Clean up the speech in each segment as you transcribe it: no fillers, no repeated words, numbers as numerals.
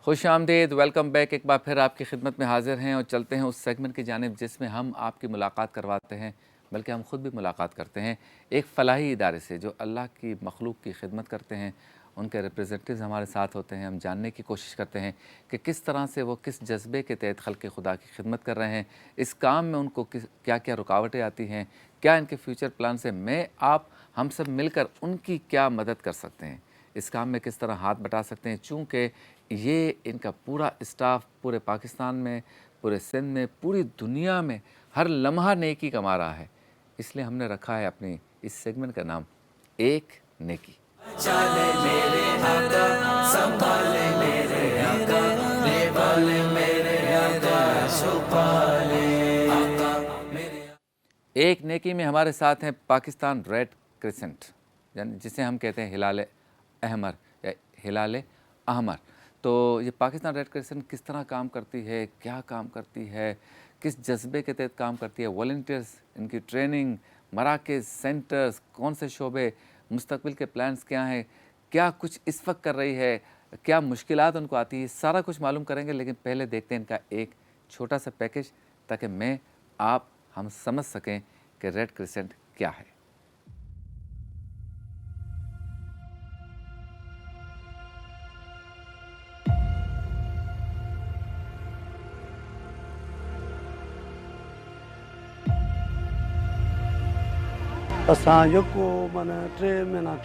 خوش آمدید، welcome back. ایک بار پھر آپ کی خدمت میں حاضر ہیں اور چلتے ہیں اس سیگمنٹ کی جانب جس میں ہم آپ کی ملاقات کرواتے ہیں، بلکہ ہم خود بھی ملاقات کرتے ہیں ایک فلاحی ادارے سے جو اللہ کی مخلوق کی خدمت کرتے ہیں۔ ان کے ریپریزنٹیوز ہمارے ساتھ ہوتے ہیں، ہم جاننے کی کوشش کرتے ہیں کہ کس طرح سے وہ کس جذبے کے تحت خلق خدا کی خدمت کر رہے ہیں، اس کام میں ان کو کیا کیا رکاوٹیں آتی ہیں، کیا ان کے فیوچر پلان سے میں آپ ہم سب مل کر ان کی کیا مدد کر سکتے ہیں، اس کام میں کس طرح ہاتھ بٹا سکتے ہیں، چونکہ یہ ان کا پورا اسٹاف پورے پاکستان میں، پورے سندھ میں، پوری دنیا میں ہر لمحہ نیکی کما رہا ہے۔ اس لیے ہم نے رکھا ہے اپنی اس سیگمنٹ کا نام ایک نیکی۔ چالے میرے آقا سنبھالے میرے آقا لے والے میرے آقا چھپالے آقا میرے۔ ایک نیکی میں ہمارے ساتھ ہیں پاکستان ریڈ کرسنٹ، یعنی جسے ہم کہتے ہیں ہلال احمر یا ہلال احمر۔ تو یہ پاکستان ریڈ کرسنٹ کس طرح کام کرتی ہے، کیا کام کرتی ہے، کس جذبے کے تحت کام کرتی ہے، والنٹیئرز، ان کی ٹریننگ، مراکز، سینٹرز، کون سے شعبے، مستقبل کے پلانز کیا ہیں، کیا کچھ اس وقت کر رہی ہے، کیا مشکلات ان کو آتی ہیں، سارا کچھ معلوم کریں گے۔ لیکن پہلے دیکھتے ہیں ان کا ایک چھوٹا سا پیکج تاکہ میں آپ ہم سمجھ سکیں کہ ریڈ کرسنٹ کیا ہے۔ اساں یکو من 3 مہینا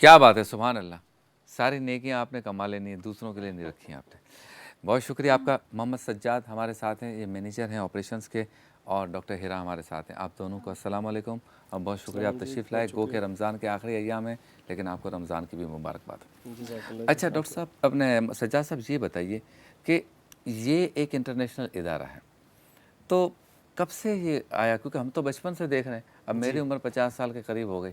کیا بات ہے، سبحان اللہ، ساری نیکیاں آپ نے کما لینی ہیں، دوسروں کے لیے نہیں رکھی ہیں آپ نے۔ بہت شکریہ آپ کا۔ محمد سجاد ہمارے ساتھ ہیں، یہ مینیجر ہیں آپریشنز کے، اور ڈاکٹر ہیرا ہمارے ساتھ ہیں۔ آپ دونوں کو السلام علیکم اور بہت شکریہ، آپ تشریف لائے۔ گو کہ رمضان کے آخری ایام ہیں، لیکن آپ کو رمضان کی بھی مبارکباد۔ اچھا ڈاکٹر صاحب، اپنے سجاد صاحب یہ بتائیے کہ یہ ایک انٹرنیشنل ادارہ ہے، تو کب سے یہ آیا؟ کیونکہ ہم تو بچپن سے دیکھ رہے ہیں، اب میری عمر 50 سال کے قریب ہو گئی،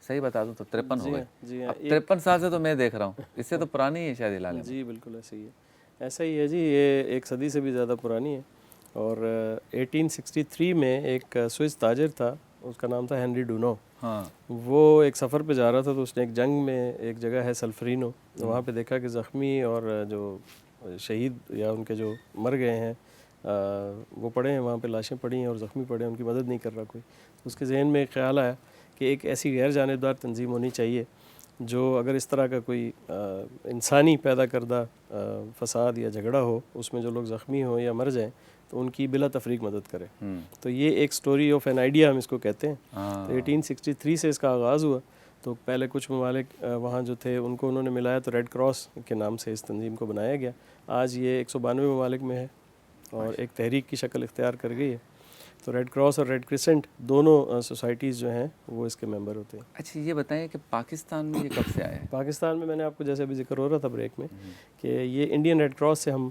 صحیح بتا دوں تو 53 ہو گئے، اب 53 سال سے تو میں دیکھ رہا ہوں، اس سے تو پرانی ہے شاید ہلال۔ جی بالکل ایسا ہی ہے، ایسا ہی ہے جی، یہ 1 صدی سے بھی زیادہ پرانی ہے۔ اور 1863 میں ایک سوئس تاجر تھا، اس کا نام تھا ہنری ڈونو۔ ہاں، وہ ایک سفر پہ جا رہا تھا تو اس نے ایک جنگ میں، ایک جگہ ہے سلفرینو، وہاں پہ دیکھا کہ زخمی اور جو شہید یا ان کے جو مر گئے ہیں وہ پڑے ہیں، وہاں پہ لاشیں پڑی ہیں اور زخمی پڑے ہیں، ان کی مدد نہیں کر رہا کوئی۔ تو اس کے ذہن میں ایک خیال آیا کہ ایک ایسی غیر جانبدار تنظیم ہونی چاہیے جو اگر اس طرح کا کوئی انسانی پیدا کردہ فساد یا جھگڑا ہو، اس میں جو لوگ زخمی ہوں یا مر جائیں تو ان کی بلا تفریق مدد کرے۔ تو یہ ایک سٹوری آف این آئیڈیا ہم اس کو کہتے ہیں۔ تو 1863 سے اس کا آغاز ہوا۔ تو پہلے کچھ ممالک وہاں جو تھے ان کو انہوں نے ملایا تو ریڈ کراس کے نام سے اس تنظیم کو بنایا گیا۔ آج یہ 192 ممالک میں ہے اور ایک تحریک کی شکل اختیار کر گئی ہے۔ تو ریڈ کراس اور ریڈ کرسنٹ دونوں سوسائٹیز جو ہیں وہ اس کے ممبر ہوتے ہیں۔ اچھا یہ بتائیں کہ پاکستان میں یہ کب سے آیا ہے؟ پاکستان میں میں نے آپ کو جیسے ابھی ذکر ہو رہا تھا بریک میں کہ یہ انڈین ریڈ کراس سے ہم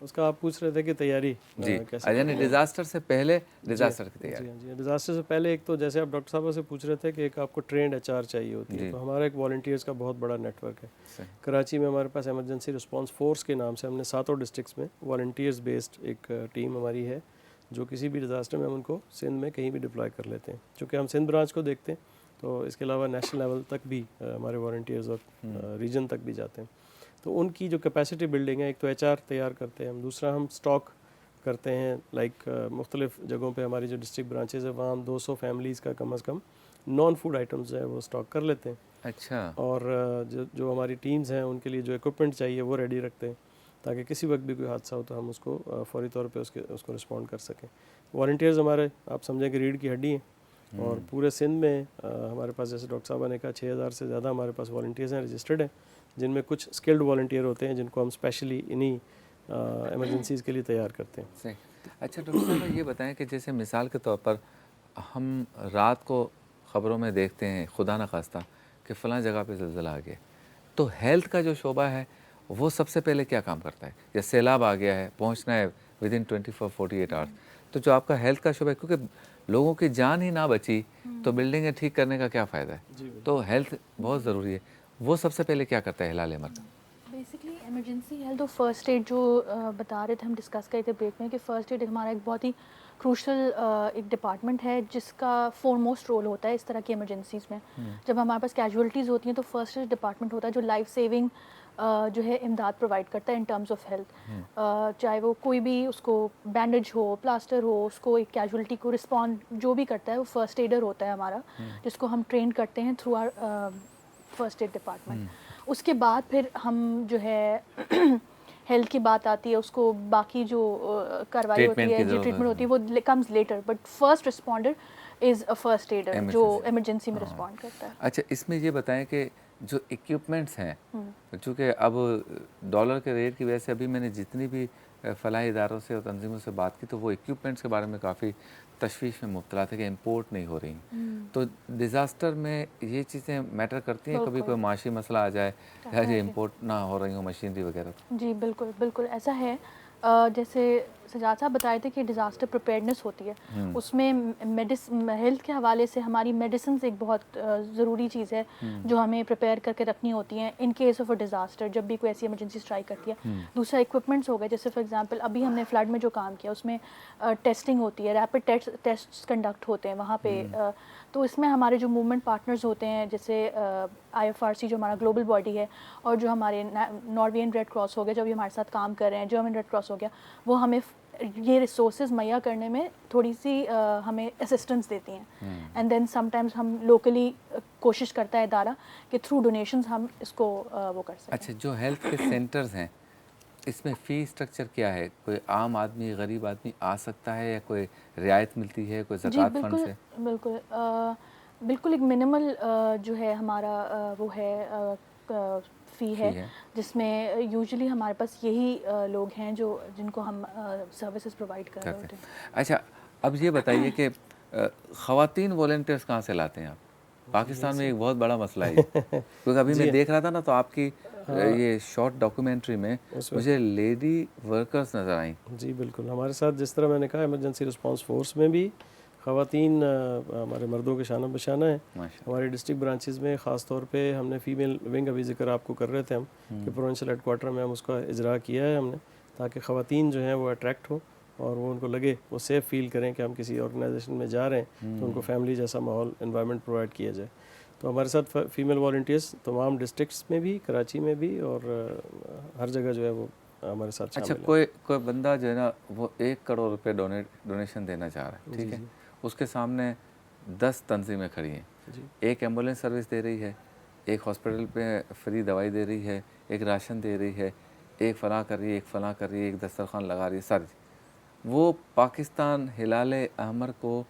اس کا آپ پوچھ رہے تھے کہ تیاری جی کیسے یعنی ڈیزاسٹر سے پہلے ڈیزاسٹر کی تیاری. جی جی ڈیزاسٹر سے پہلے ایک تو جیسے آپ ڈاکٹر صاحبہ سے پوچھ رہے تھے کہ ایک آپ کو ٹرینڈ HR چاہیے ہوتی ہے, تو ہمارا ایک والنٹیئرس کا بہت بڑا نیٹ ورک ہے. کراچی میں ہمارے پاس ایمرجنسی رسپانس فورس کے نام سے ہم نے 7 ڈسٹرکٹس میں والنٹیئرس بیسڈ ایک ٹیم ہماری ہے, جو کسی بھی ڈیزاسٹر میں ہم ان کو سندھ میں کہیں بھی ڈپلائے کر لیتے ہیں. چونکہ ہم سندھ برانچ کو دیکھتے ہیں تو اس کے علاوہ نیشنل لیول تک بھی ہمارے والنٹیئرز اور ریجن تک بھی جاتے ہیں. تو ان کی جو کیپیسٹی بلڈنگ ہے, ایک تو HR تیار کرتے ہیں ہم, دوسرا ہم اسٹاک کرتے ہیں لائک مختلف جگہوں پہ ہماری جو ڈسٹرکٹ برانچز ہیں وہاں ہم 200 فیملیز کا کم از کم نان فوڈ آئٹمز ہیں وہ اسٹاک کر لیتے ہیں. اچھا. اور جو ہماری ٹیمز ہیں ان کے لیے جو اکوپمنٹ چاہیے وہ ریڈی رکھتے ہیں تاکہ کسی وقت بھی کوئی حادثہ ہو تو ہم اس کو فوری طور پہ اس کو رسپونڈ کر سکیں. والنٹیئرز ہمارے آپ سمجھیں کہ ریڑھ کی ہڈی ہیں, اور پورے سندھ میں ہمارے پاس جیسے ڈاکٹر صاحبہ نے کہا 6000 سے زیادہ ہمارے پاس والنٹیئرز ہیں رجسٹرڈ ہیں, جن میں کچھ اسکلڈ والنٹیئر ہوتے ہیں جن کو ہم اسپیشلی انہی ایمرجنسیز کے لیے تیار کرتے ہیں. صحیح. اچھا ڈاکٹر صاحب یہ بتائیں کہ جیسے مثال کے طور پر ہم رات کو خبروں میں دیکھتے ہیں خدا نہ خواستہ کہ فلاں جگہ پہ زلزلہ آ گیا, تو ہیلتھ کا جو شعبہ ہے وہ سب سے پہلے کیا کام کرتا ہے؟ یا سیلاب آ گیا ہے, پہنچنا ہے ودن 24-48 آورس, تو جو آپ کا ہیلتھ کا شعبہ ہے, کیونکہ لوگوں کی جان ہی نہ بچی تو بلڈنگیں ٹھیک کرنے کا کیا فائدہ ہے؟ تو ہیلتھ بہت ضروری ہے, وہ سب سے پہلے کیا کرتا ہے ہلال احمر کا؟ بیسکلی ایمرجنسی ہیلتھ اور فرسٹ ایڈ جو بتا رہے تھے ہم ڈسکس کرے تھے بریک میں کہ فرسٹ ایڈ ہمارا ایک بہت ہی کروشل ایک ڈپارٹمنٹ ہے جس کا فور موسٹ رول ہوتا ہے اس طرح کی ایمرجنسیز میں. جب ہمارے پاس کیجولیٹیز ہوتی ہیں تو فرسٹ ایڈ ڈپارٹمنٹ ہوتا ہے جو لائف سیونگ جو ہے امداد پرووائڈ کرتا ہے ان ٹرمز آف ہیلتھ. چاہے وہ کوئی بھی اس کو بینڈیج ہو, پلاسٹر ہو, اس کو ایک کیجولیٹی کو رسپونڈ جو بھی کرتا ہے وہ فرسٹ ایڈر ہوتا ہے ہمارا, جس کو ہم ٹرین کرتے ہیں through our first aid department. اس کے بعد پھر ہم جو ہے ہیلتھ کی بات آتی ہے, اس کو باقی جو کارروائی ہوتی ہے, جو ٹریٹمنٹ ہوتی ہے وہ comes later, but first responder is a first aider جو ایمرجنسی میں رسپونڈ کرتا ہے. اچھا اس میں یہ بتائیں کہ جو ایکوپمنٹس ہیں, چونکہ اب ڈالر کے ریٹ کی وجہ سے ابھی میں نے جتنی بھی فلاحی اداروں سے اور تنظیموں سے بات کی تو وہ ایکوپمنٹس کے بارے میں کافی تشویش میں مبتلا تھے کہ امپورٹ نہیں ہو رہی. تو ڈیزاسٹر میں یہ چیزیں میٹر کرتی ہیں, کبھی کوئی معاشی مسئلہ آ جائے یا یہ امپورٹ نہ ہو رہی ہوں مشینری وغیرہ؟ جی بالکل بالکل ایسا ہے. جیسے سجاد صاحب بتائے تھے کہ ڈیزاسٹر پریپیئرنس ہوتی ہے, اس میں ہیلتھ کے حوالے سے ہماری میڈیسنز ایک بہت ضروری چیز ہے جو ہمیں پریپیئر کر کے رکھنی ہوتی ہیں in case of a disaster, جب بھی کوئی ایسی ایمرجنسی اسٹرائک کرتی ہے. دوسرا ایکوپمنٹس ہو گئے, جیسے فار ایگزامپل ابھی ہم نے فلڈ میں جو کام کیا اس میں ٹیسٹنگ ہوتی ہے, ریپڈ ٹیسٹ کنڈکٹ ہوتے ہیں وہاں پہ. تو اس میں ہمارے جو موومنٹ پارٹنرز ہوتے ہیں جیسے IFRC جو ہمارا گلوبل باڈی ہے, اور جو ہمارے نارویئن ریڈ کراس ہو گیا جو بھی ہمارے ساتھ کام کر رہے ہیں, جرمن ریڈ کراس ہو گیا, وہ ہمیں یہ ریسورسز مہیا کرنے میں تھوڑی سی ہمیں اسسٹنس دیتی ہیں. اینڈ دین سم ٹائمز ہم لوکلی کوشش کرتا ہے ادارہ کہ تھرو ڈونیشنز ہم اس کو وہ کر سکیں. اچھا جو ہیلتھ کے سینٹرز ہیں اس میں فی اسٹرکچر کیا ہے؟ کوئی عام آدمی غریب آدمی آ سکتا ہے یا کوئی رعایت ملتی ہے کوئی زکوٰۃ فنڈ سے؟ بالکل بالکل ایک منیمل جو ہے ہمارا وہ ہے فی ہے, جس میں یوزلی ہمارے پاس یہی لوگ ہیں جن کو ہم سروسز پرووائڈ کر رہے ہوتے ہیں. اچھا اب یہ بتائیے کہ خواتین والنٹیئرس کہاں سے لاتے ہیں آپ؟ پاکستان میں ایک بہت بڑا مسئلہ ہے کیونکہ ابھی میں دیکھ رہا تھا نا تو آپ کی یہ شارٹ ڈاکیومنٹری میں مجھے لیڈی ورکرز نظر آئیں. جی بالکل, ہمارے ساتھ جس طرح میں نے کہا ایمرجنسی رسپانس فورس میں بھی خواتین ہمارے مردوں کے شانہ بشانہ ہیں. ہمارے ڈسٹرکٹ برانچز میں خاص طور پہ ہم نے فیمیل ونگ, ابھی ذکر آپ کو کر رہے تھے ہم کہ پروونشل ہیڈ کوارٹر میں ہم اس کا اجرا کیا ہے ہم نے, تاکہ خواتین جو ہیں وہ اٹریکٹ ہوں اور وہ ان کو لگے وہ سیف فیل کریں کہ ہم کسی آرگنائزیشن میں جا رہے ہیں تو ان کو فیملی جیسا ماحول انوائرمنٹ پرووائڈ کیا جائے. تو ہمارے ساتھ فیمیل والنٹیئرس تمام ڈسٹرکٹس میں بھی, کراچی میں بھی, اور ہر جگہ جو ہے وہ ہمارے ساتھ شامل ہے. اچھا کوئی بندہ جو ہے نا وہ 1 کروڑ روپے ڈونیشن دینا چاہ رہا ہے, ٹھیک ہے, اس کے سامنے 10 تنظیمیں کھڑی ہیں, ایک ایمبولینس سروس دے رہی ہے, ایک ہاسپٹل پہ فری دوائی دے رہی ہے, ایک راشن دے رہی ہے, ایک فلاں کر رہی ہے, ایک فلاں کر رہی ہے, ایک دسترخوان لگا رہی ہے, ساری. وہ پاکستان ہلال احمر کو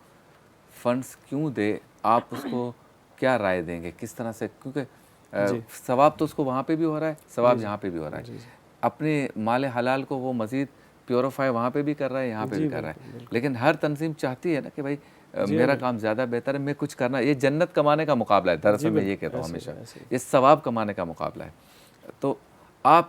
فنڈس کیوں دے؟ آپ اس کو کیا رائے دیں گے, کس طرح سے؟ کیونکہ ثواب تو اس کو وہاں پہ بھی ہو رہا ہے, ثواب یہاں پہ بھی ہو رہا ہے, اپنے مال حلال کو وہ مزید پیوریفائی وہاں پہ بھی کر رہا ہے, یہاں پہ بھی کر رہا ہے. لیکن ہر تنظیم چاہتی ہے نا کہ بھائی میرا کام زیادہ بہتر ہے, میں کچھ کرنا, یہ جنت کمانے کا مقابلہ ہے. دراصل میں یہ کہتا ہوں ہمیشہ یہ ثواب کمانے کا مقابلہ ہے. تو آپ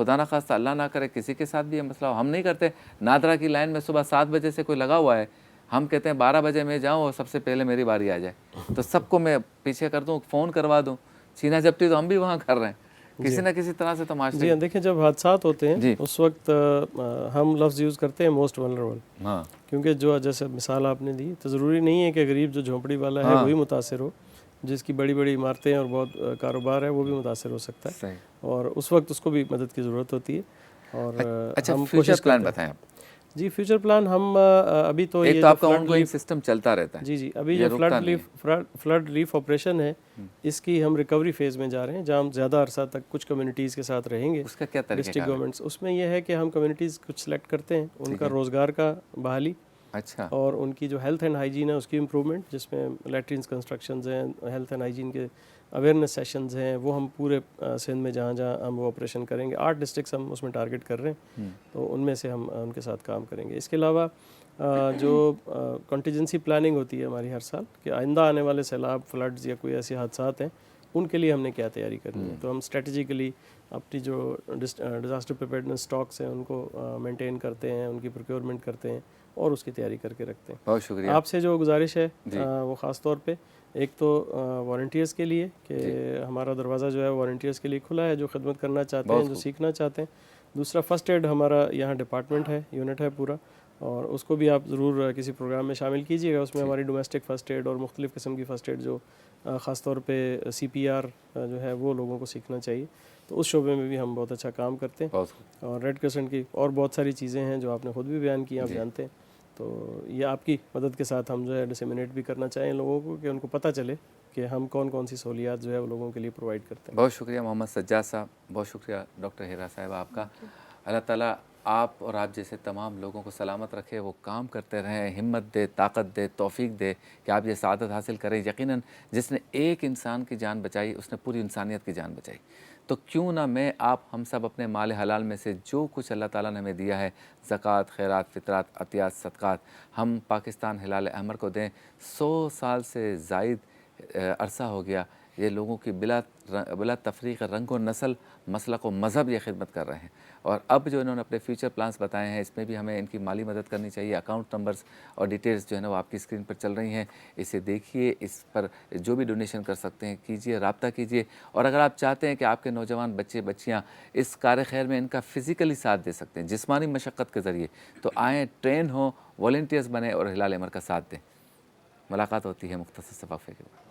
خدا نہ خواستہ اللہ نہ کرے کسی کے ساتھ بھی یہ مسئلہ ہو. ہم نہیں کرتے. نادرا کی لائن میں صبح 7 بجے سے کوئی لگا ہوا ہے, ہم کہتے ہیں 12 بجے میں جاؤں اور سب سے پہلے میری باری آ جائے, تو سب کو میں پیچھے کر دوں, فون کروا دوں. چھینا جھپٹی تو ہم بھی وہاں کر رہے ہیں کسی نہ کسی طرح سے. تو معاشرے جی دیکھیں جب حادثات ہوتے ہیں جی. اس وقت ہم لفظ یوز کرتے ہیں موسٹ ولنریبل, ہاں کیونکہ جو جیسے مثال آپ نے دی, تو ضروری نہیں ہے کہ غریب جو جھونپڑی والا ہے وہی متاثر ہو, جس کی بڑی بڑی عمارتیں اور بہت کاروبار ہے وہ بھی متاثر ہو سکتا ہے, صحیح. اور اس وقت اس کو بھی مدد کی ضرورت ہوتی ہے. اور اچھا ہم فیوچر پلان بتائیں آپ. جی فیوچر پلان ہم ابھی تو ایک یہ تو آپ کا آن گوئنگ سسٹم چلتا رہتا ہے. جی ابھی جو فلڈ ریلیف آپریشن ہے اس کی ہم ریکوری فیز میں جا رہے ہیں, جہاں ہم زیادہ عرصہ تک کچھ کمیونٹیز کے ساتھ رہیں گے. اس کا کیا طریقہ ڈسٹرکٹ گورنمنٹس اس میں یہ ہے کہ ہم کمیونٹیز کچھ سلیکٹ کرتے ہیں, ان کا روزگار کا بحالی, اچھا, اور ان کی جو ہیلتھ اینڈ ہائیجین ہے اس کی امپرومنٹ, جس میں لیٹرینس کنسٹرکشنز ہیں, ہیلتھ اینڈ ہائیجین کے اویئرنیس سیشنز ہیں, وہ ہم پورے سندھ میں جہاں جہاں ہم وہ آپریشن کریں گے. 8 ڈسٹرکس ہم اس میں ٹارگٹ کر رہے ہیں, تو ان میں سے ہم ان کے ساتھ کام کریں گے. اس کے علاوہ جو کنٹیجنسی پلاننگ ہوتی ہے ہماری ہر سال, کہ آئندہ آنے والے سیلاب, فلڈز یا کوئی ایسے حادثات ہیں, ان کے لیے ہم نے کیا تیاری کرنی ہے, تو ہم اسٹریٹجیکلی اپنی جو ڈیزاسٹر پریپیئرڈنس اسٹاکس ہیں ان کو مینٹین کرتے ہیں, ان کی پروکیورمنٹ کرتے ہیں اور اس کی تیاری کر کے رکھتے ہیں. بہت شکریہ. آپ سے جو گزارش ہے وہ خاص طور پہ ایک تو والنٹیئرس کے لیے کہ ہمارا دروازہ جو ہے والنٹیئرس کے لیے کھلا ہے جو خدمت کرنا چاہتے ہیں, جو سیکھنا چاہتے ہیں. دوسرا فرسٹ ایڈ ہمارا یہاں ڈپارٹمنٹ ہے, یونٹ ہے پورا, اور اس کو بھی آپ ضرور کسی پروگرام میں شامل کیجیے گا. اس میں ہماری ڈومیسٹک فرسٹ ایڈ اور مختلف قسم کی فرسٹ ایڈ جو خاص طور پہ CPR جو ہے وہ لوگوں کو سیکھنا چاہیے, تو اس شعبے میں بھی ہم بہت اچھا کام کرتے ہیں. اور ریڈ کرسنٹ کی اور بہت ساری چیزیں ہیں جو آپ نے خود بھی بیان کی, آپ جانتے ہیں. تو یہ آپ کی مدد کے ساتھ ہم جو ہے ڈسیمینیٹ بھی کرنا چاہیں لوگوں کو, کہ ان کو پتہ چلے کہ ہم کون کون سی سہولیات جو ہے وہ لوگوں کے لیے پرووائڈ کرتے ہیں. بہت شکریہ محمد سجاد صاحب, بہت شکریہ ڈاکٹر ہیرا صاحب آپ کا. اللہ تعالیٰ آپ اور آپ جیسے تمام لوگوں کو سلامت رکھے, وہ کام کرتے رہیں, ہمت دے, طاقت دے, توفیق دے کہ آپ یہ سعادت حاصل کریں. یقیناً جس نے ایک انسان کی جان بچائی اس نے پوری انسانیت کی جان بچائی. تو کیوں نہ میں آپ ہم سب اپنے مال حلال میں سے جو کچھ اللہ تعالیٰ نے ہمیں دیا ہے, زکوٰۃ, خیرات, فطرات, عطیات, صدقات, ہم پاکستان ہلال احمر کو دیں. 100 سال سے زائد عرصہ ہو گیا یہ لوگوں کی بلا تفریق رنگ و نسل, مسلک و مذہب یہ خدمت کر رہے ہیں. اور اب جو انہوں نے اپنے فیوچر پلانس بتائے ہیں اس میں بھی ہمیں ان کی مالی مدد کرنی چاہیے. اکاؤنٹ نمبرز اور ڈیٹیلز جو ہے نا وہ آپ کی اسکرین پر چل رہی ہیں, اسے دیکھیے, اس پر جو بھی ڈونیشن کر سکتے ہیں کیجیے, رابطہ کیجیے. اور اگر آپ چاہتے ہیں کہ آپ کے نوجوان بچے بچیاں اس کار خیر میں ان کا فزیکلی ساتھ دے سکتے ہیں جسمانی مشقت کے ذریعے, تو آئیں, ٹرین ہوں, والنٹیئرز بنیں اور ہلال احمر کا ساتھ دیں. ملاقات ہوتی ہے مختصر سے وقفے کے بعد.